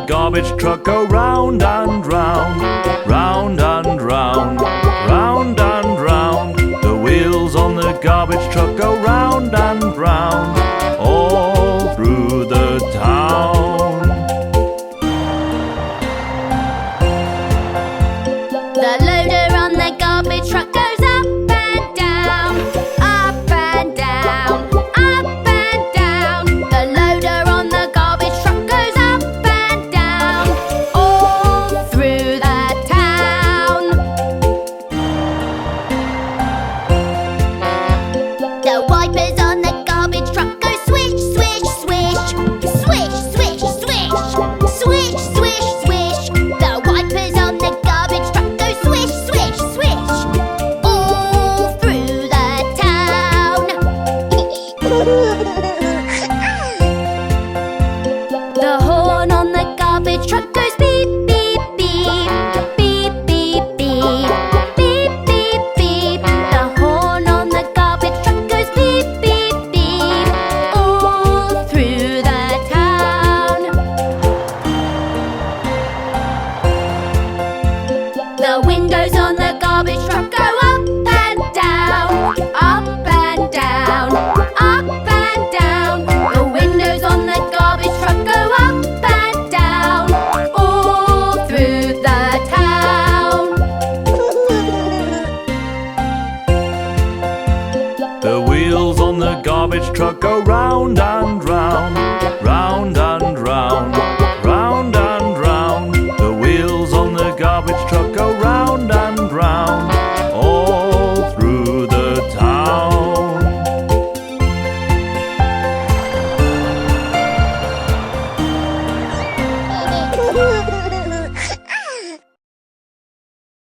garbage truck go round and round, round and round, round and round. The wheels on the garbage truck go round and round, all through the town. The loader on the garbage truck goes up and down, up and down, up and down. The loader on the garbage truck goes up and down, all through the town. The wipers on the garbage truck go swish, swish, swish, swish, swish, swish, swish, swish, swish. The wipers on the garbage truck go swish, swish, swish, all through the town. The horn on the garbage truck goes beep, beep, beep, beep, beep, beep, beep, beep, beep. The horn on the garbage truck goes beep, beep, beep, all through the town. The windows on the garbage truck go up and down, up and down, up and down. The windows on the garbage truck go up and down, all through the town. The wheels on the garbage truck go round and round, round and round, round and round. The wheels on the garbage truck go round and round, all through the town.